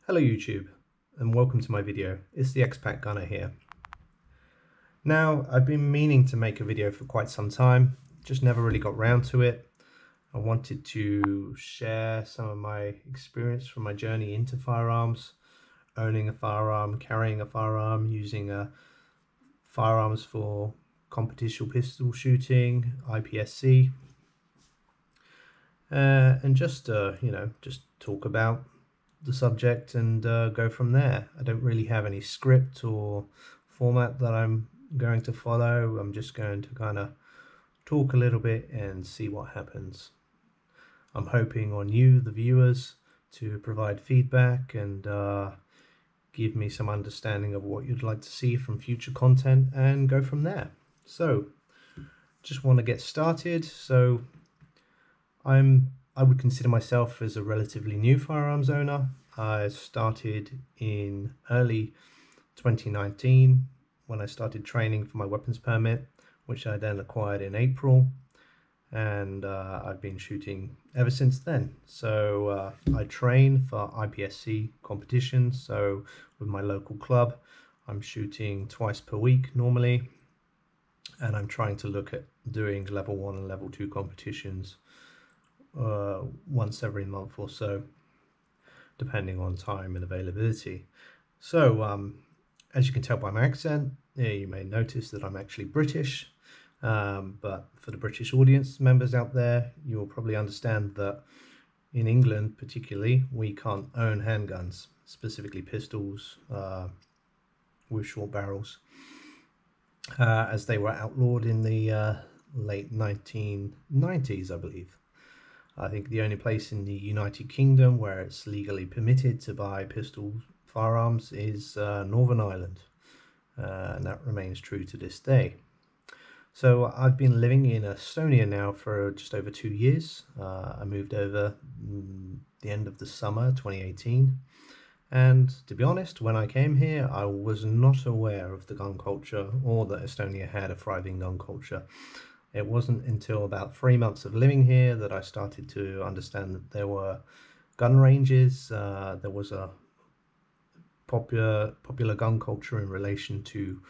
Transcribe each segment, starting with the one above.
Hello YouTube, and welcome to my video. It's the Expat Gunner here. Now, I've been meaning to make a video for quite some time, just never really got round to it. I wanted to share some of my experience from my journey into firearms, owning a firearm, carrying a firearm, using firearms for competition pistol shooting, IPSC, and just just talk about the subject and go from there. I don't really have any script or format that I'm going to follow. I'm just going to kind of talk a little bit and see what happens. I'm hoping on you, the viewers, to provide feedback and give me some understanding of what you'd like to see from future content and go from there. So just want to get started. So I would consider myself as a relatively new firearms owner. I started in early 2019 when I started training for my weapons permit, which I then acquired in April, and I've been shooting ever since then. So I train for IPSC competitions, so with my local club I'm shooting twice per week normally, and I'm trying to look at doing level 1 and level 2 competitions once every month or so, depending on time and availability. So as you can tell by my accent, you may notice that I'm actually British, but for the British audience members out there, you will probably understand that in England particularly, we can't own handguns, specifically pistols with short barrels, as they were outlawed in the late 1990s, I believe. I think the only place in the United Kingdom where it's legally permitted to buy pistol firearms is Northern Ireland, and that remains true to this day. So I've been living in Estonia now for just over 2 years. I moved over the end of the summer 2018, and to be honest, when I came here I was not aware of the gun culture or that Estonia had a thriving gun culture. It wasn't until about 3 months of living here that I started to understand that there were gun ranges. There was a popular gun culture in relation to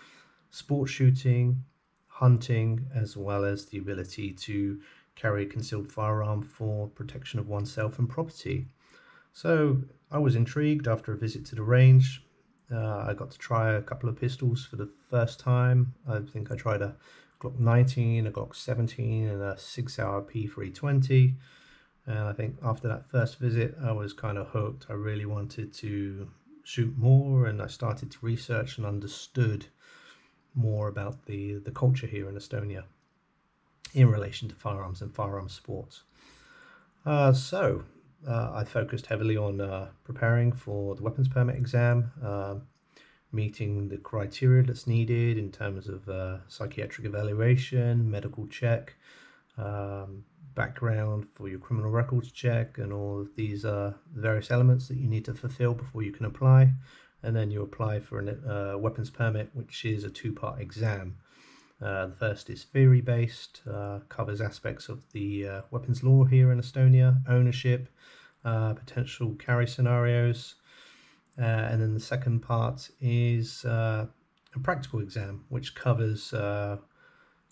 sports shooting, hunting, as well as the ability to carry a concealed firearm for protection of oneself and property. So I was intrigued after a visit to the range. I got to try a couple of pistols for the first time. I think I tried a Glock 19, a Glock 17, and a 6-hour P320. And I think after that first visit, I was kind of hooked. I really wanted to shoot more, and I started to research and understood more about the culture here in Estonia in relation to firearms and firearms sports. So I focused heavily on preparing for the weapons permit exam, meeting the criteria that's needed in terms of psychiatric evaluation, medical check, background for your criminal records check, and all of these various elements that you need to fulfill before you can apply. And then you apply for a weapons permit, which is a 2-part exam. The first is theory-based, covers aspects of the weapons law here in Estonia, ownership, potential carry scenarios, and then the second part is a practical exam, which covers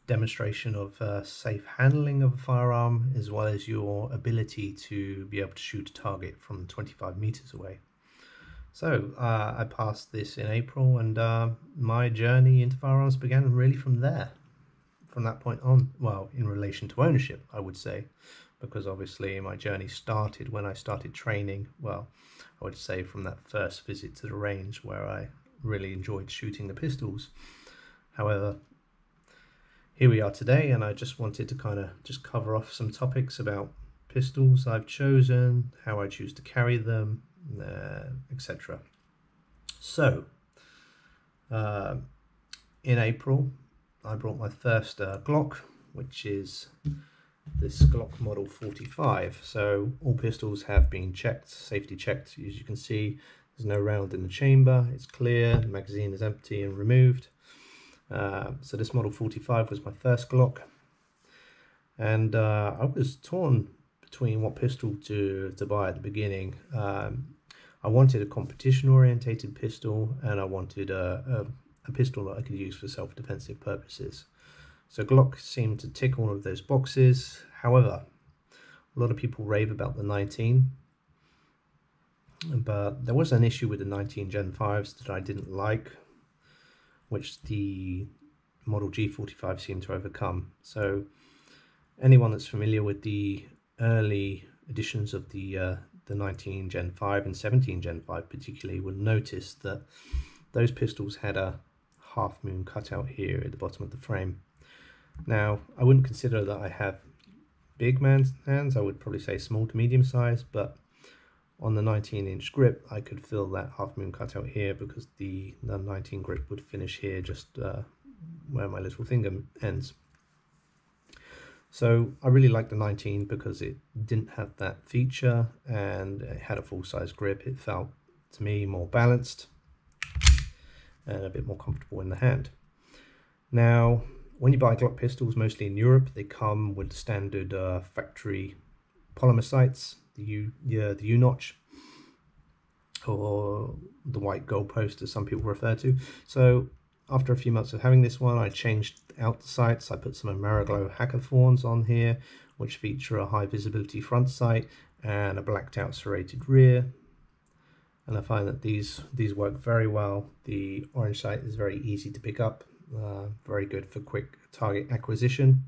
demonstration of safe handling of a firearm, as well as your ability to be able to shoot a target from 25 meters away. So I passed this in April, and my journey into firearms began really from there. From that point on, well, in relation to ownership, I would say, because obviously my journey started when I started training. Well, I would say from that first visit to the range where I really enjoyed shooting the pistols. However, here we are today, and I just wanted to kind of just cover off some topics about pistols I've chosen, how I choose to carry them, etc. So in April I brought my first Glock, which is this Glock Model 45. So all pistols have been checked, safety checked. As you can see, there's no round in the chamber, it's clear, the magazine is empty and removed. So this Model 45 was my first Glock, and I was torn between what pistol to buy at the beginning. I wanted a competition orientated pistol, and I wanted a pistol that I could use for self-defensive purposes. So Glock seemed to tick all of those boxes. However, a lot of people rave about the 19, but there was an issue with the 19 Gen 5s that I didn't like, which the Model G45 seemed to overcome. So anyone that's familiar with the early editions of the 19 Gen 5 and 17 Gen 5 particularly will notice that those pistols had a half moon cutout here at the bottom of the frame. Now, I wouldn't consider that I have big man's hands. I would probably say small to medium size, but on the 19-inch grip I could feel that half moon cutout here, because the 19 grip would finish here, just where my little finger ends. So I really liked the 19 because it didn't have that feature and it had a full-size grip. It felt, to me, more balanced and a bit more comfortable in the hand. Now, when you buy Glock pistols, mostly in Europe, they come with standard factory polymer sights, the U-notch, or the white goalpost as some people refer to. So after a few months of having this one, I changed out the sights. I put some Ameriglo Hackathorns on here, which feature a high visibility front sight and a blacked out serrated rear. And I find that these work very well. The orange sight is very easy to pick up, very good for quick target acquisition.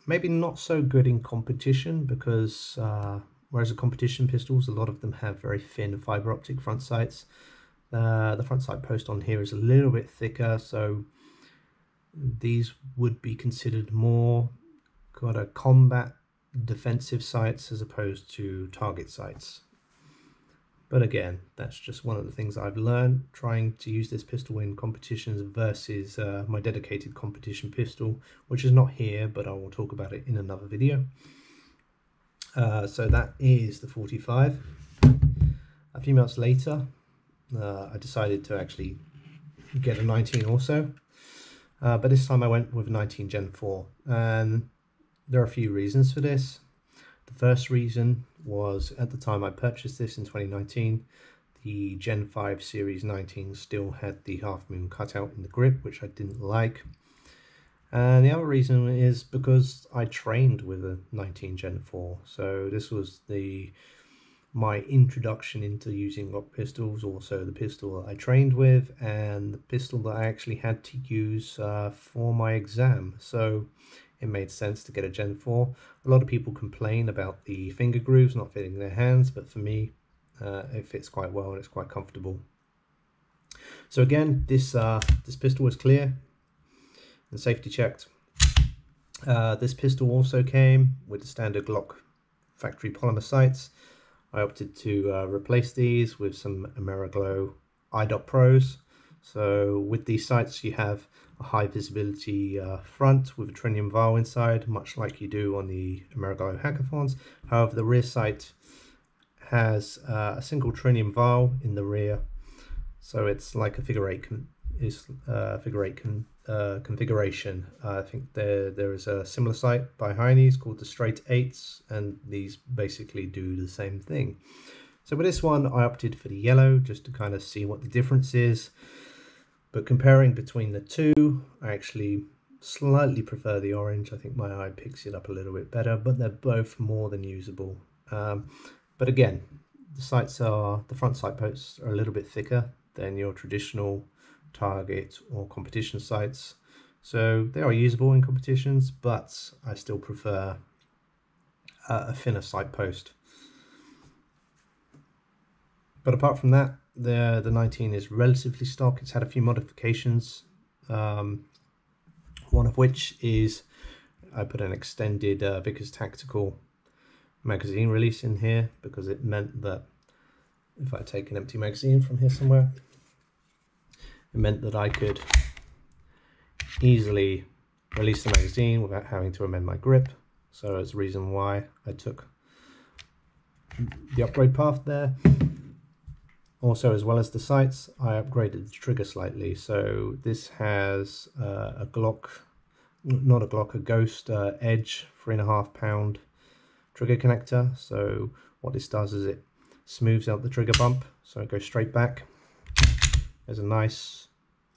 Maybe not so good in competition, because whereas the competition pistols, a lot of them have very thin fiber optic front sights. The front sight post on here is a little bit thicker, so these would be considered more kind of combat defensive sights as opposed to target sights. But again, that's just one of the things I've learned trying to use this pistol in competitions versus my dedicated competition pistol, which is not here, but I will talk about it in another video. So that is the 45. A few months later, I decided to actually get a 19 also, but this time I went with 19 Gen 4, and there are a few reasons for this. The first reason was, at the time I purchased this in 2019, the Gen 5 Series 19 still had the half moon cutout in the grip, which I didn't like. And the other reason is because I trained with a 19 Gen 4, so this was my introduction into using Glock pistols, also the pistol that I trained with, and the pistol that I actually had to use for my exam. So it made sense to get a Gen 4. A lot of people complain about the finger grooves not fitting their hands, but for me, it fits quite well and it's quite comfortable. So again, this pistol was clear and safety checked. This pistol also came with the standard Glock factory polymer sights. I opted to replace these with some Ameriglo iDot Pros. So with these sights you have a high visibility front with a trinium vial inside, much like you do on the Ameriglo Hackathorns. However, the rear sight has a single trinium vial in the rear, so it's like a figure eight configuration. I think there is a similar sight by Heine's called the Straight 8s, and these basically do the same thing. So with this one I opted for the yellow just to kind of see what the difference is, but comparing between the two, I actually slightly prefer the orange. I think my eye picks it up a little bit better, but they're both more than usable. But again, the front sight posts are a little bit thicker than your traditional target or competition sights, so they are usable in competitions, but I still prefer a thinner sight post. But apart from that, the 19 is relatively stock. It's had a few modifications, one of which is I put an extended Vickers Tactical magazine release in here, because it meant that if I take an empty magazine from here somewhere, it meant that I could easily release the magazine without having to amend my grip. So that's the reason why I took the upgrade path there. Also, as well as the sights, I upgraded the trigger slightly. So this has a Ghost Edge 3.5 pound trigger connector. So what this does is it smooths out the trigger bump, so it goes straight back. There's a nice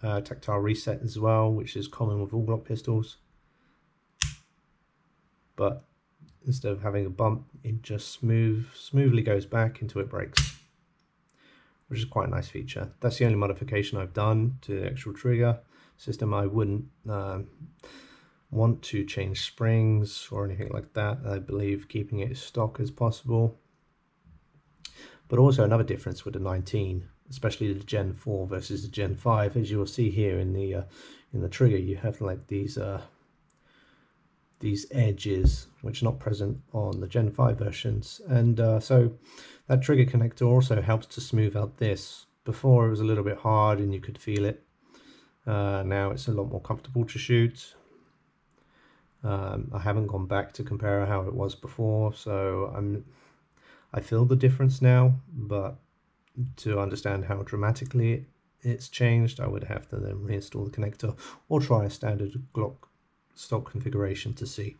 tactile reset as well, which is common with all Glock pistols. But instead of having a bump, it just smoothly goes back until it breaks, which is quite a nice feature. That's the only modification I've done to the actual trigger system. I wouldn't want to change springs or anything like that. I believe keeping it as stock as possible. But also another difference with the 19, especially the Gen 4 versus the Gen 5, as you will see here in the trigger, you have like these edges which are not present on the Gen 5 versions, and so that trigger connector also helps to smooth out this. Before it was a little bit hard and you could feel it. Now it's a lot more comfortable to shoot. I haven't gone back to compare how it was before, so I feel the difference now, but to understand how dramatically it's changed, I would have to then reinstall the connector or try a standard Glock stock configuration to see.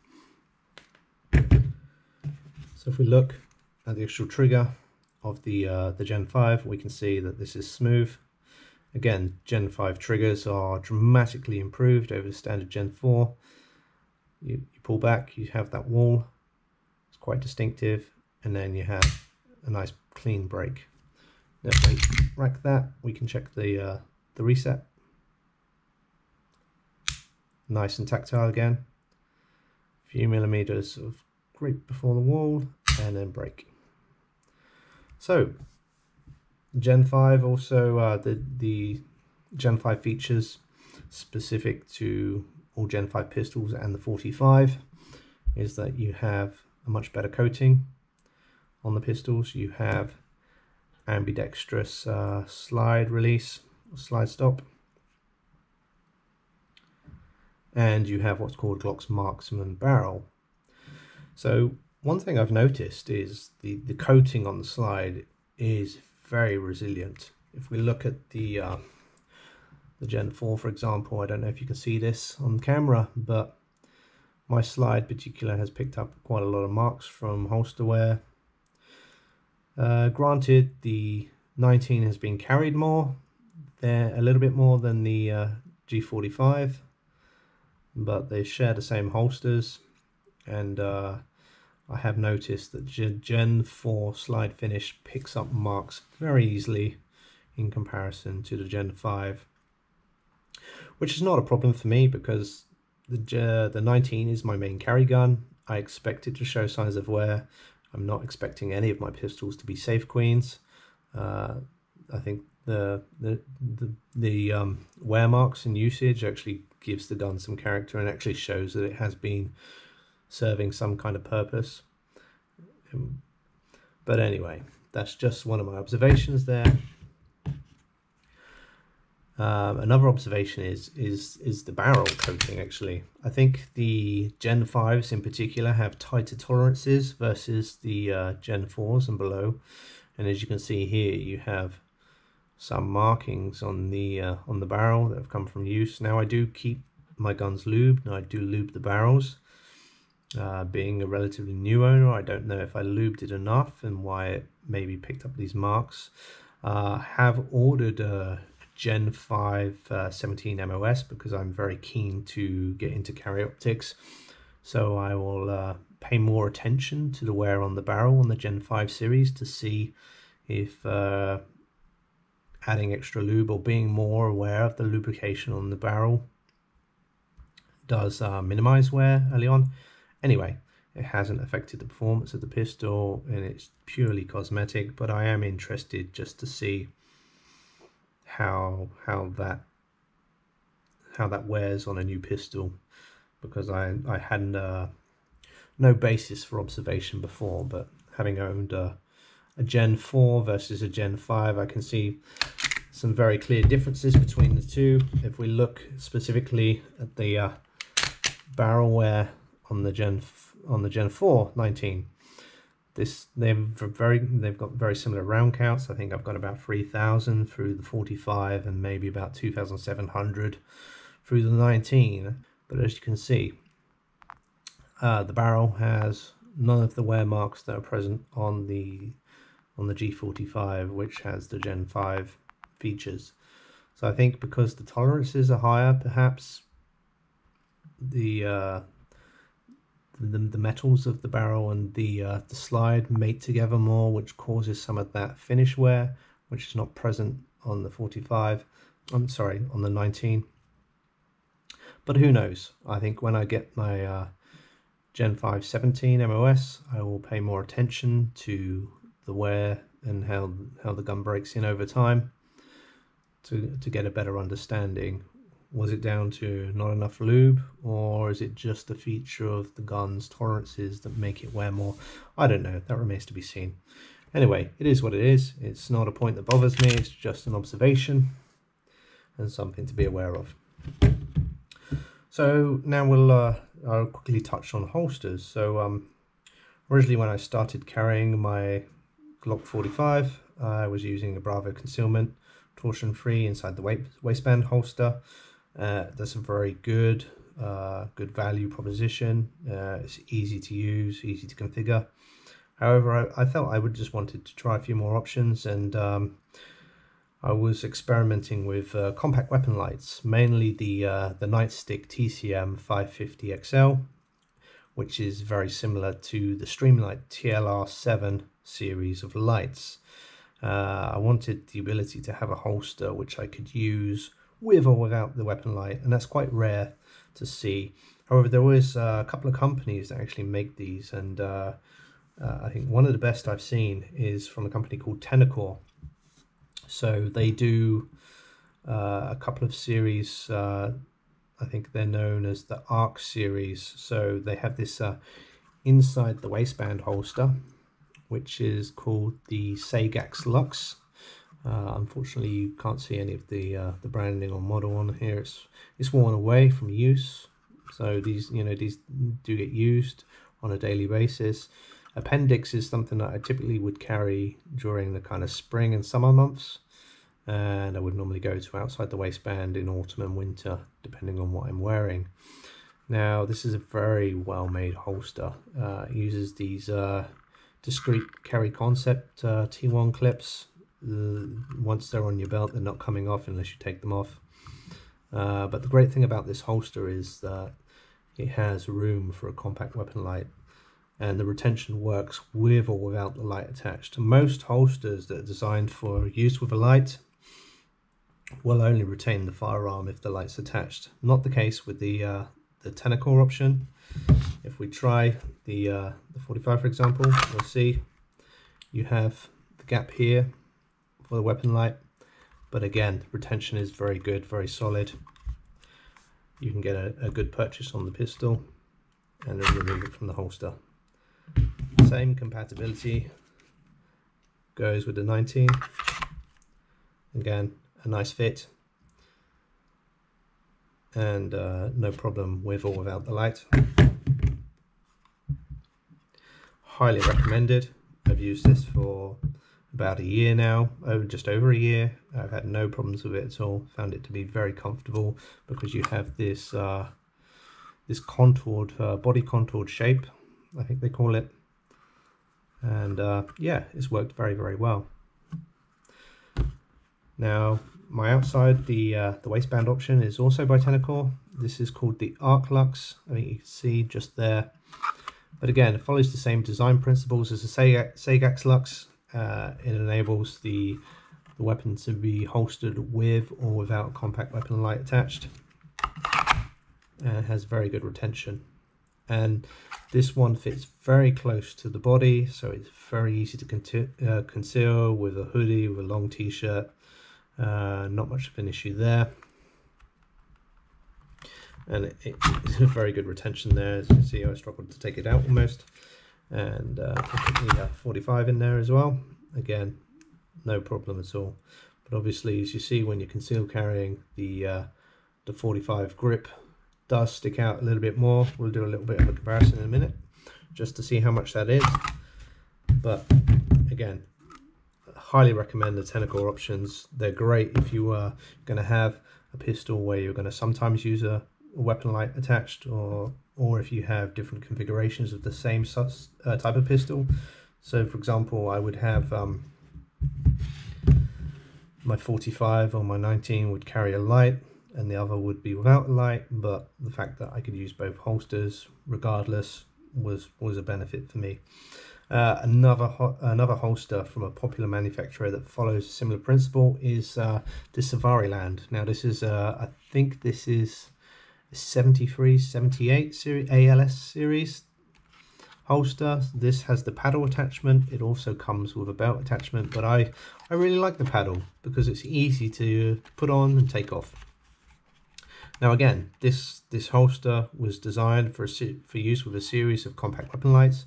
So if we look at the actual trigger of the Gen 5, we can see that this is smooth. Again, Gen 5 triggers are dramatically improved over the standard Gen 4. You pull back, you have that wall, it's quite distinctive, and then you have a nice clean break. If we rack that, we can check the reset. Nice and tactile again. A few millimeters of grip before the wall, and then break. So, Gen 5 also, the Gen 5 features specific to all Gen 5 pistols and the 45 is that you have a much better coating on the pistols. You have ambidextrous slide release, slide stop, and you have what's called Glock's marksman barrel. So one thing I've noticed is the coating on the slide is very resilient. If we look at the Gen 4, for example, I don't know if you can see this on camera, but my slide particular has picked up quite a lot of marks from holster wear. Granted, the 19 has been carried more, a little bit more than the G45, but they share the same holsters, and I have noticed that Gen 4 slide finish picks up marks very easily in comparison to the Gen 5, which is not a problem for me because the 19 is my main carry gun. I expect it to show signs of wear. I'm not expecting any of my pistols to be safe queens. I think the wear marks and usage actually gives the gun some character and actually shows that it has been serving some kind of purpose. But anyway, that's just one of my observations there. Another observation is the barrel coating. Actually, I think the Gen 5s in particular have tighter tolerances versus the Gen 4s and below, and as you can see here, you have some markings on the barrel that have come from use. Now, I do keep my guns lubed, and I do lube the barrels. Being a relatively new owner, I don't know if I lubed it enough and why it maybe picked up these marks. Have ordered a Gen 5 17 MOS because I'm very keen to get into carry optics, so I will pay more attention to the wear on the barrel on the Gen 5 series to see if adding extra lube or being more aware of the lubrication on the barrel does minimize wear early on. Anyway, it hasn't affected the performance of the pistol and it's purely cosmetic, but I am interested just to see how that wears on a new pistol, because I had no basis for observation before, but having owned a Gen 4 versus a Gen 5, I can see some very clear differences between the two. If we look specifically at the barrel wear on the Gen 4 19, they've got very similar round counts. I think I've got about 3,000 through the 45 and maybe about 2,700 through the 19. But as you can see, the barrel has none of the wear marks that are present on the on the G45, which has the Gen 5 features. So I think because the tolerances are higher, perhaps the metals of the barrel and the slide mate together more, which causes some of that finish wear, which is not present on the 45. I'm sorry, on the 19. But who knows? I think when I get my Gen 5 17 MOS, I will pay more attention to the wear and how the gun breaks in over time to get a better understanding. Was it down to not enough lube, or is it just a feature of the gun's tolerances that make it wear more? I don't know, that remains to be seen. Anyway, it is what it is. It's not a point that bothers me, it's just an observation and something to be aware of. So now I'll quickly touch on holsters. So originally when I started carrying my Glock 45, I was using a Bravo concealment, torsion free inside the waistband holster. That's a very good value proposition. It's easy to use, easy to configure. However, I felt I would just wanted to try a few more options, and I was experimenting with compact weapon lights, mainly the Nightstick TCM 550 XL, which is very similar to the Streamlight TLR7 series of lights. I wanted the ability to have a holster which I could use with or without the weapon light, and that's quite rare to see. However, there was a couple of companies that actually make these, and I think one of the best I've seen is from a company called Tenicor. So they do a couple of series, I think they're known as the ARC series. So they have this inside the waistband holster, which is called the SAGAX Lux. Unfortunately, you can't see any of the branding or model on here. It's worn away from use. So these do get used on a daily basis. Appendix is something that I typically would carry during the kind of spring and summer months, and I would normally go to outside the waistband in autumn and winter, depending on what I'm wearing. Now, this is a very well made holster. It uses these discrete carry concept T1 clips. Once they're on your belt, they're not coming off unless you take them off. But the great thing about this holster is that it has room for a compact weapon light, and the retention works with or without the light attached. Most holsters that are designed for use with a light will only retain the firearm if the light's attached. Not the case with the Tenicor option. If we try the 45, for example, we'll see you have the gap here for the weapon light, but again, retention is very good, very solid. You can get a good purchase on the pistol and then remove it from the holster. Same compatibility goes with the 19. Again, a nice fit, and no problem with or without the light. Highly recommended. I've used this for about a year now, just over a year. I've had no problems with it at all. Found it to be very comfortable because you have this this contoured body contoured shape, I think they call it, and yeah, it's worked very, very well. Now, my outside the waistband option is also by Tenicor. This is called the Arc Lux. I think you can see just there. But again, it follows the same design principles as the SAGAX Lux. It enables the weapon to be holstered with or without a compact weapon light attached. And it has very good retention. And this one fits very close to the body, so it's very easy to conceal with a hoodie, with a long t-shirt. Not much of an issue there. And it's a very good retention there. As you can see, I struggled to take it out almost. And put the 45 in there as well. Again, no problem at all. But obviously, as you see, when you're concealed carrying, the 45 grip does stick out a little bit more. We'll do a little bit of a comparison in a minute, just to see how much that is. But again, highly recommend the Tenicor options. They're great if you are going to have a pistol where you're going to sometimes use a weapon light attached, or if you have different configurations of the same type of pistol. So for example, I would have my 45 or my 19 would carry a light, and the other would be without a light, but the fact that I could use both holsters regardless was a benefit for me. Another holster from a popular manufacturer that follows a similar principle is the Safariland. Now this is I think this is a 73, 78 series, ALS series holster. This has the paddle attachment. It also comes with a belt attachment, but I really like the paddle because it's easy to put on and take off. Now again, this holster was designed for use with a series of compact weapon lights,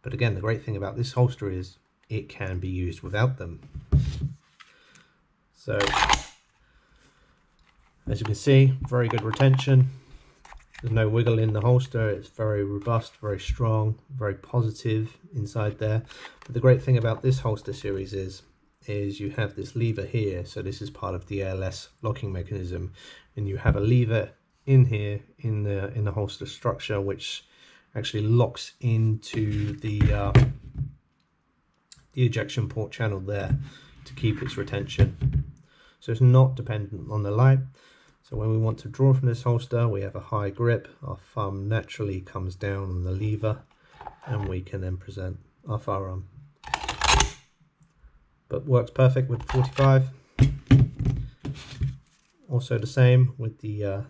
but again, the great thing about this holster is it can be used without them. So as you can see, very good retention. There's no wiggle in the holster. It's very robust, very strong, very positive inside there. But the great thing about this holster series is you have this lever here. So this is part of the ALS locking mechanism, and you have a lever in here in the holster structure, which actually locks into the ejection port channel there to keep its retention. So it's not dependent on the light. So when we want to draw from this holster, we have a high grip. Our thumb naturally comes down on the lever, and we can then present our firearm. But works perfect with 45. Also the same with the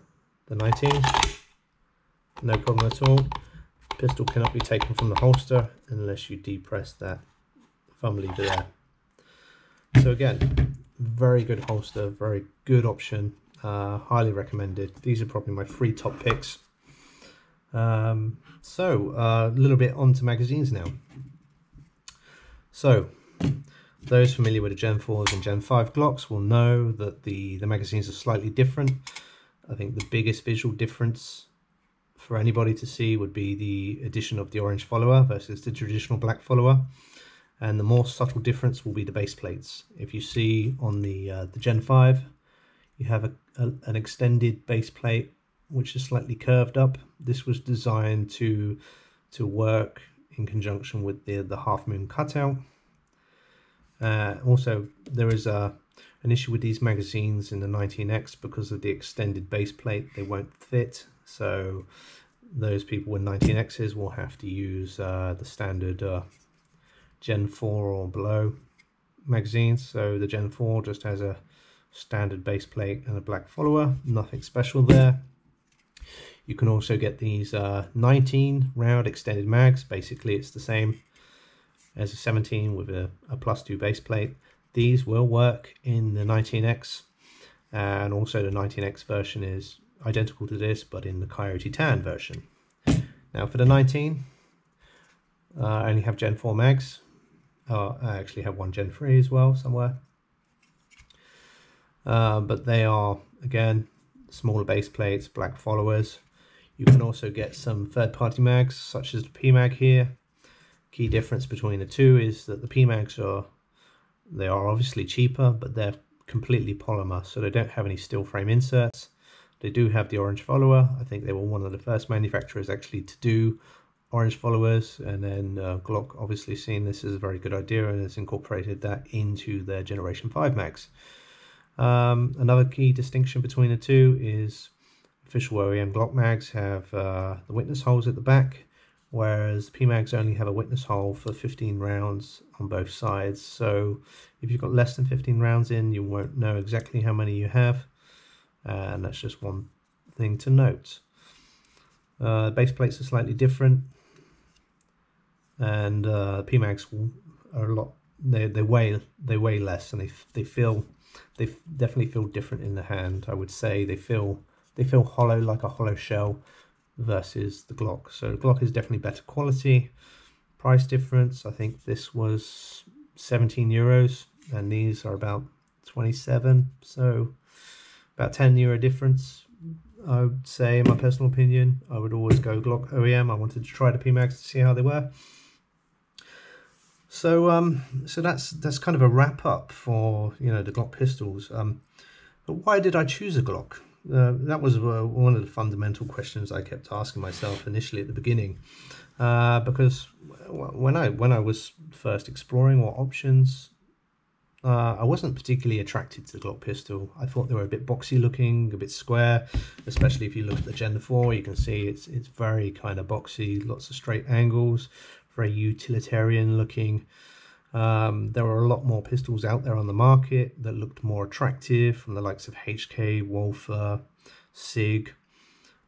19. No problem at all. Pistol cannot be taken from the holster unless you depress that thumb lever there. So again, very good holster, very good option, highly recommended. These are probably my 3 top picks. So a little bit onto magazines now. So those familiar with the Gen 4s and Gen 5 Glocks will know that the magazines are slightly different. I think the biggest visual difference for anybody to see would be the addition of the orange follower versus the traditional black follower, and the more subtle difference will be the base plates. If you see on the Gen 5, you have an extended base plate which is slightly curved up. This was designed to work in conjunction with the half moon cutout. Also, there is an issue with these magazines in the 19X because of the extended base plate. They won't fit, so those people with 19Xs will have to use the standard Gen 4 or below magazines. So the Gen 4 just has a standard base plate and a black follower, nothing special there. You can also get these 19 round extended mags. Basically it's the same as a 17 with a +2 base plate. These will work in the 19X, and also the 19X version is identical to this but in the Coyote Tan version. Now for the 19, I only have Gen 4 mags. I actually have one Gen 3 as well somewhere. But they are, again, smaller base plates, black followers. You can also get some third-party mags, such as the PMag here. Key difference between the two is that the PMags are obviously cheaper, but they're completely polymer, so they don't have any steel frame inserts. They do have the orange follower. I think they were one of the first manufacturers actually to do orange followers, and then Glock obviously seen this as a very good idea and has incorporated that into their Generation 5 mags. Another key distinction between the two is official OEM Glock mags have the witness holes at the back, whereas PMags only have a witness hole for 15 rounds on both sides. So if you've got less than 15 rounds in, you won't know exactly how many you have, and that's just one thing to note. Base plates are slightly different, and PMags are a lot. They weigh less, and they definitely feel different in the hand. I would say they feel hollow, like a hollow shell, versus the Glock. So the Glock is definitely better quality. Price difference, I think this was 17 euros and these are about 27, so about 10 euro difference. I would say, in my personal opinion, I would always go Glock OEM. I wanted to try the PMags to see how they were. So so that's kind of a wrap up for the Glock pistols. But why did I choose a Glock? That was one of the fundamental questions I kept asking myself initially at the beginning. because when I was first exploring what options, I wasn't particularly attracted to the Glock pistol. I thought they were a bit boxy looking, a bit square, especially if you look at the Gen 4. You can see it's very kind of boxy, lots of straight angles, very utilitarian looking. There were a lot more pistols out there on the market that looked more attractive, from the likes of HK, Walther, SIG.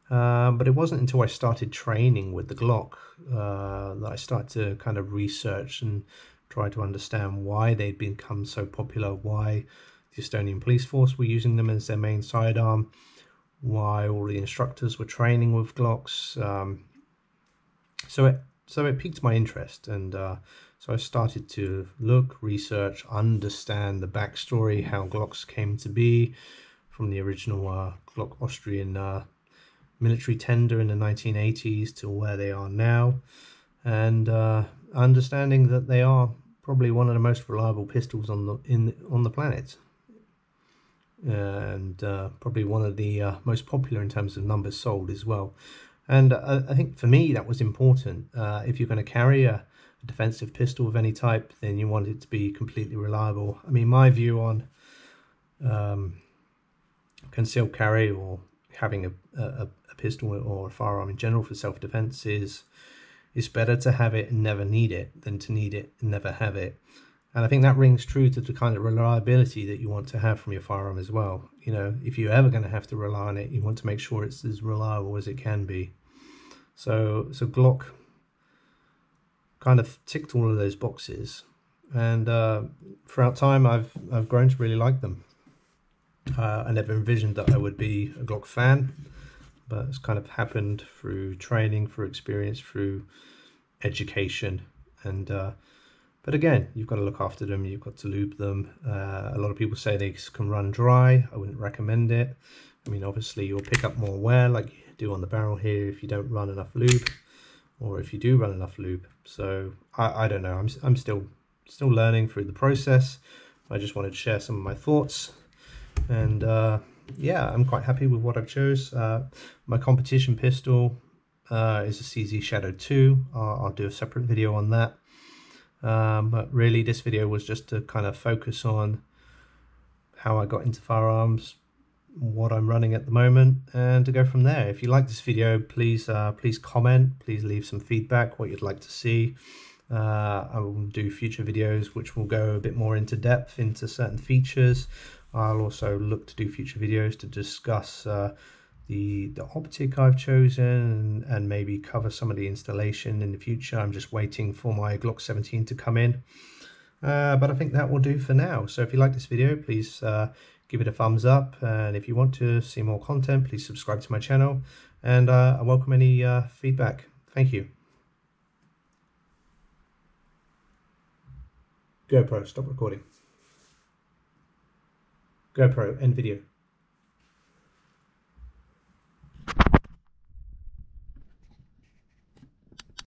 But it wasn't until I started training with the Glock that I started to kind of research and try to understand why they'd become so popular, why the Estonian police force were using them as their main sidearm, why all the instructors were training with Glocks. So it piqued my interest, and so I started to look, research, understand the backstory, how Glocks came to be, from the original Glock Austrian military tender in the 1980s to where they are now, and understanding that they are probably one of the most reliable pistols on the planet, and probably one of the most popular in terms of numbers sold as well. And I think for me that was important. If you're going to carry a defensive pistol of any type, then you want it to be completely reliable. I mean, my view on concealed carry, or having a pistol or a firearm in general for self-defense, is it's better to have it and never need it than to need it and never have it. And I think that rings true to the kind of reliability that you want to have from your firearm as well. You know, if you're ever going to have to rely on it, you want to make sure it's as reliable as it can be. So Glock kind of ticked all of those boxes, and throughout time I've grown to really like them. I never envisioned that I would be a Glock fan, but it's kind of happened through training, through experience, through education. And but again, you've got to look after them, you've got to lube them. A lot of people say they can run dry. I wouldn't recommend it. I mean, obviously you'll pick up more wear like you do on the barrel here if you don't run enough lube, or if you do run enough lube. So I don't know, I'm still learning through the process. I just wanted to share some of my thoughts, and yeah, I'm quite happy with what I've chose. My competition pistol is a CZ Shadow 2. I'll do a separate video on that. But really this video was just to kind of focus on how I got into firearms, what I'm running at the moment, and to go from there. If you like this video, please comment, please leave some feedback, what you'd like to see. I will do future videos which will go a bit more into depth into certain features. I'll also look to do future videos to discuss the optic I've chosen, and maybe cover some of the installation in the future. I'm just waiting for my Glock 17 to come in, but I think that will do for now. So if you like this video, please give it a thumbs up, and if you want to see more content, please subscribe to my channel, and I welcome any feedback. Thank you. GoPro, stop recording. GoPro, end video.